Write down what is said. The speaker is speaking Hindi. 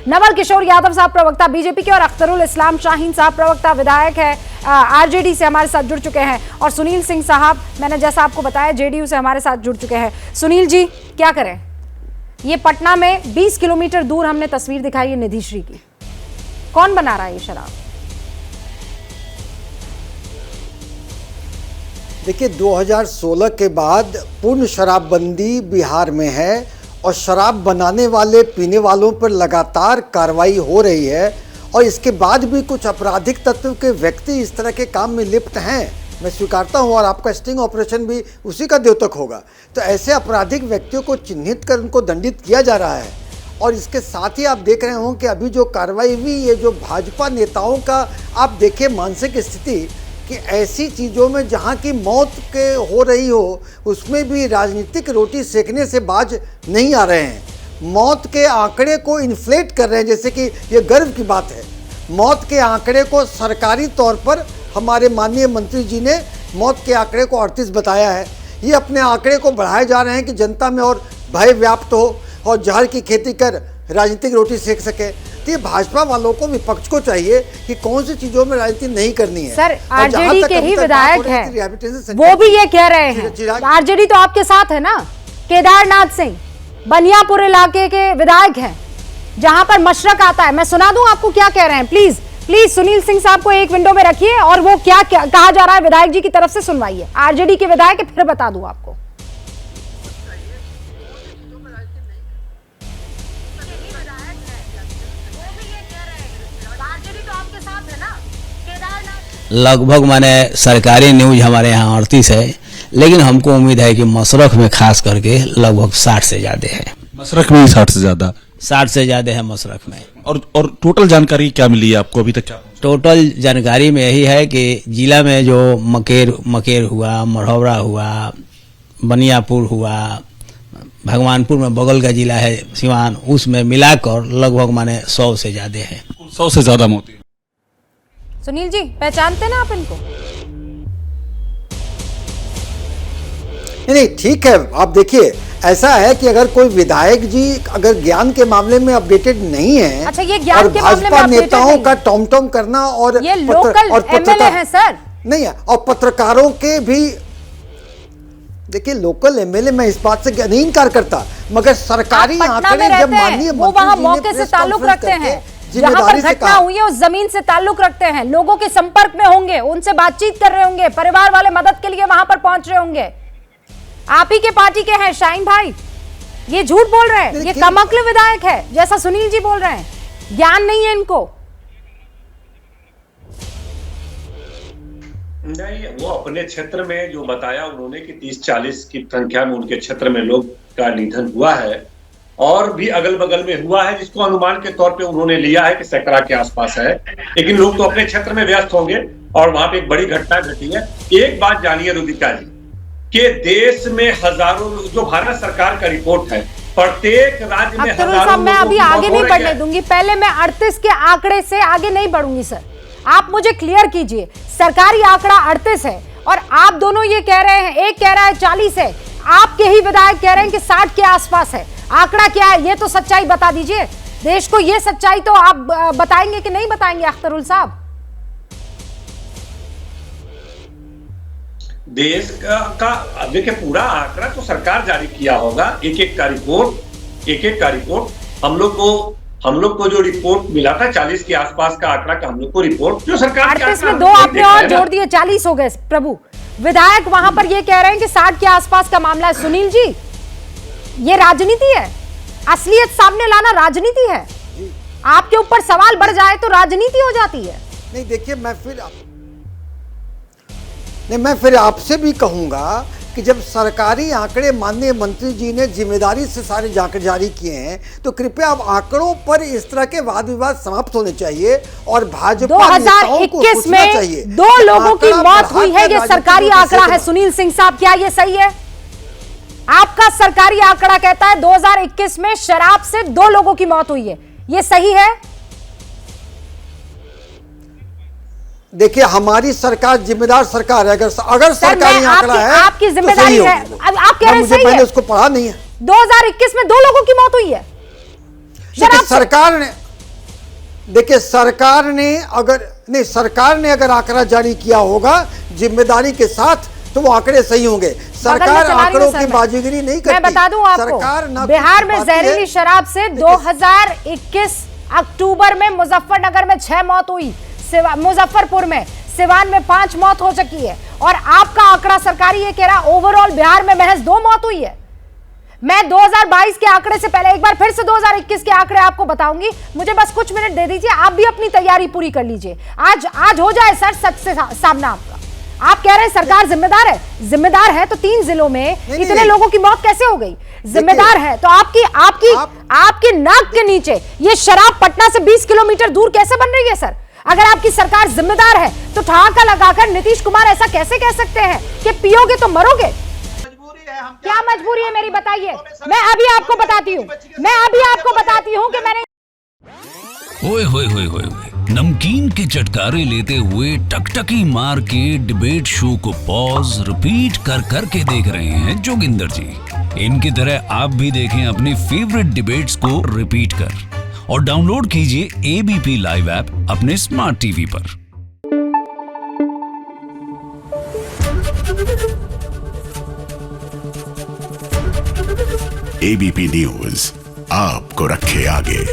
नवल किशोर यादव साहब प्रवक्ता बीजेपी के, और अख्तरुल इस्लाम शाहीन साहब प्रवक्ता विधायक है आरजेडी से हमारे साथ जुड़ चुके हैं, और सुनील सिंह साहब मैंने जैसा आपको बताया जेडीयू से हमारे साथ जुड़ चुके हैं। सुनील जी, क्या करें? ये पटना में 20 किलोमीटर दूर हमने तस्वीर दिखाई है निधिश्री की। कौन बना रहा है ये शराब? देखिए, 2016 के बाद पूर्ण शराबबंदी बिहार में है और शराब बनाने वाले पीने वालों पर लगातार कार्रवाई हो रही है, और इसके बाद भी कुछ आपराधिक तत्व के व्यक्ति इस तरह के काम में लिप्त हैं। मैं स्वीकारता हूं, और आपका स्टिंग ऑपरेशन भी उसी का द्योतक होगा। तो ऐसे आपराधिक व्यक्तियों को चिन्हित कर उनको दंडित किया जा रहा है। और इसके साथ ही आप देख रहे हो कि अभी जो कार्रवाई हुई, ये जो भाजपा नेताओं का आप देखिए मानसिक स्थिति, कि ऐसी चीज़ों में जहाँ की मौत के हो रही हो, उसमें भी राजनीतिक रोटी सेकने से बाज नहीं आ रहे हैं। मौत के आंकड़े को इन्फ्लेट कर रहे हैं, जैसे कि ये गर्व की बात है। मौत के आंकड़े को सरकारी तौर पर हमारे माननीय मंत्री जी ने मौत के आंकड़े को 38 बताया है। ये अपने आंकड़े को बढ़ाए जा रहे हैं कि जनता में और भय व्याप्त हो और जहर की खेती कर राजनीतिक रोटी सेक सके। तो ये भाजपा वालों को, विपक्ष को चाहिए कि कौन सी चीजों में राजनीति नहीं करनी है। सर, आरजेडी के ही विधायक हैं, वो भी ये कह रहे हैं। आरजेडी तो आपके साथ है ना। केदारनाथ सिंह बनियापुर इलाके के विधायक हैं, जहां पर मशरक आता है। मैं सुना दूं आपको क्या कह रहे हैं। प्लीज प्लीज सुनील सिंह साहब को एक विंडो में रखिए, और वो क्या कहा जा रहा है विधायक जी की तरफ से सुनवाइए। आरजेडी के विधायक है, फिर बता दूं आपको। लगभग माने सरकारी न्यूज हमारे यहाँ 38 है, लेकिन हमको उम्मीद है कि मशरक में खास करके लगभग 60 से ज्यादा है। मशरक में 60 से ज्यादा? 60 से ज्यादा है मशरक में। और टोटल जानकारी क्या मिली है आपको अभी तक? क्या टोटल जानकारी में यही है कि जिला में जो मकेर हुआ, मढ़ौरा हुआ, बनियापुर हुआ, भगवानपुर में बगल का जिला है सिवान, उसमें मिलाकर लगभग माने 100 से ज्यादा है। 100 से ज्यादा मौतें। सुनील जी, पहचानते ना आप इनको? नहीं, ठीक है। आप देखिए, ऐसा है कि अगर कोई विधायक जी अगर ज्ञान के मामले में अपडेटेड नहीं है, अच्छा, ये ज्ञान और के मामले में भाजपा अपडेटेड नेताओं का नहीं। टॉम करना और ये लोकल एमएलए हैं सर। नहीं है, और पत्रकारों के भी देखिए, लोकल एमएलए, मैं इस बात से नहीं इनकार करता, मगर सरकारी आंकड़े जब माननीय वो वहां मौके से ताल्लुक रखते हैं, जहां पर घटना हुई है उस जमीन से ताल्लुक रखते हैं, लोगों के संपर्क में होंगे, उनसे बातचीत कर रहे होंगे, परिवार वाले मदद के लिए वहां पर पहुंच रहे होंगे। आप ही के पार्टी के हैं शाहीन भाई, ये झूठ बोल रहे हैं। ये कमअक्ल विधायक है, जैसा सुनील जी बोल रहे हैं। ज्ञान नहीं है इनको। नहीं, वो अपने क्षेत्र में जो बताया उन्होंने कि 30-40 की संख्या में उनके क्षेत्र में लोग का निधन हुआ है, और भी अगल बगल में हुआ है, जिसको अनुमान के तौर पे उन्होंने लिया है कि सैकड़ा के आसपास है। लेकिन लोग तो अपने क्षेत्र में व्यस्त होंगे, और वहां पे एक बड़ी घटना घटी है। एक बात जानिए रुदिका जी, कि देश में हजारों, जो भारत सरकार का रिपोर्ट है, प्रत्येक राज्य में हजारों, मैं अभी आगे नहीं बढ़ने दूंगी। पहले मैं 38 के आंकड़े से आगे नहीं बढ़ूंगी सर, आप मुझे क्लियर कीजिए। सरकारी आंकड़ा 38 है, और आप दोनों ये कह रहे हैं, एक कह रहा है 40 है, आपके ही विधायक कह रहे हैं कि 60 के आसपास है। आंकड़ा क्या है, ये तो सच्चाई बता दीजिए देश को। ये सच्चाई तो आप बताएंगे कि नहीं बताएंगे अख्तरुल साहब? देश का देखिए, पूरा आंकड़ा तो सरकार जारी किया होगा, एक एक का रिपोर्ट। हम लोग को जो रिपोर्ट मिला था 40 के आसपास का आंकड़ा का, हम लोग को रिपोर्ट जो सरकार 38 में 2 आपने और जोड़ दिए, 40 हो गए प्रभु। विधायक वहां पर ये कह रहे हैं कि 60 के आसपास का मामला है। सुनील जी, ये राजनीति है, असलियत सामने लाना राजनीति है। आपके ऊपर सवाल बढ़ जाए तो राजनीति हो जाती है। नहीं, देखिए, मैं फिर आपसे भी कहूंगा कि जब सरकारी आंकड़े माननीय मंत्री जी ने जिम्मेदारी से सारे आंकड़े जारी किए हैं, तो कृपया अब आंकड़ों पर इस तरह के वाद विवाद समाप्त होने चाहिए, और भाजपा 2021 में 2 लोगों की मौत हुई है, ये सरकारी आंकड़ा है। सुनील सिंह साहब, क्या ये सही है? आपका सरकारी आंकड़ा कहता है 2021 में शराब से 2 लोगों की मौत हुई है, ये सही है? देखिए, हमारी सरकार जिम्मेदार सरकार है। अगर सरकारी आंकड़ा है, आपकी जिम्मेदारी है। अब आप कह रहे हैं सही है। मैंने उसको पढ़ा नहीं है। 2021 में 2 लोगों की मौत हुई है शराब सरकार ने। देखिए सरकार ने अगर आंकड़ा जारी किया होगा जिम्मेदारी के साथ तो वो आंकड़े सही होंगे। सरकार आंकड़ों की बाजीगरी नहीं करती। मैं बता दूं आपको, बिहार में जहरीली शराब से 2021 अक्टूबर में मुजफ्फरनगर में 6 मौत हुई, मुजफ्फरपुर में, सिवान में 5 मौत हो चुकी है, और आपका आंकड़ा सरकारी ये कह रहा ओवरऑल बिहार में महज 2 मौत हुई है। मैं 2022 के आंकड़े से पहले एक बार फिर से 2021 के आंकड़े आपको बताऊंगी, मुझे बस कुछ मिनट दे दीजिए, आप भी अपनी तैयारी पूरी कर लीजिए। आज हो जाए सर सच से सामना आपका। आप कह रहे हैं सरकार जिम्मेदार है तो 3 जिलों में इतने लोगों की मौत कैसे हो गई? जिम्मेदार है तो आपकी नाक के नीचे ये शराब पटना से 20 किलोमीटर दूर कैसे बन रही है सर? अगर आपकी सरकार जिम्मेदार है तो ठहाका लगाकर नीतीश कुमार ऐसा कैसे कह सकते हैं कि पियोगे तो मरोगे? क्या मजबूरी है मेरी बताइए, मैं अभी आपको बताती हूँ कि मैंने ओए होए होए होए नमकीन के चटकारे लेते हुए टकटकी मार के डिबेट शो को पॉज रिपीट कर करके देख रहे हैं जोगिंदर जी। इनकी तरह आप भी देखें अपने फेवरेट डिबेट्स को रिपीट कर, और डाउनलोड कीजिए एबीपी लाइव ऐप अपने स्मार्ट टीवी पर। एबीपी न्यूज आपको रखे आगे।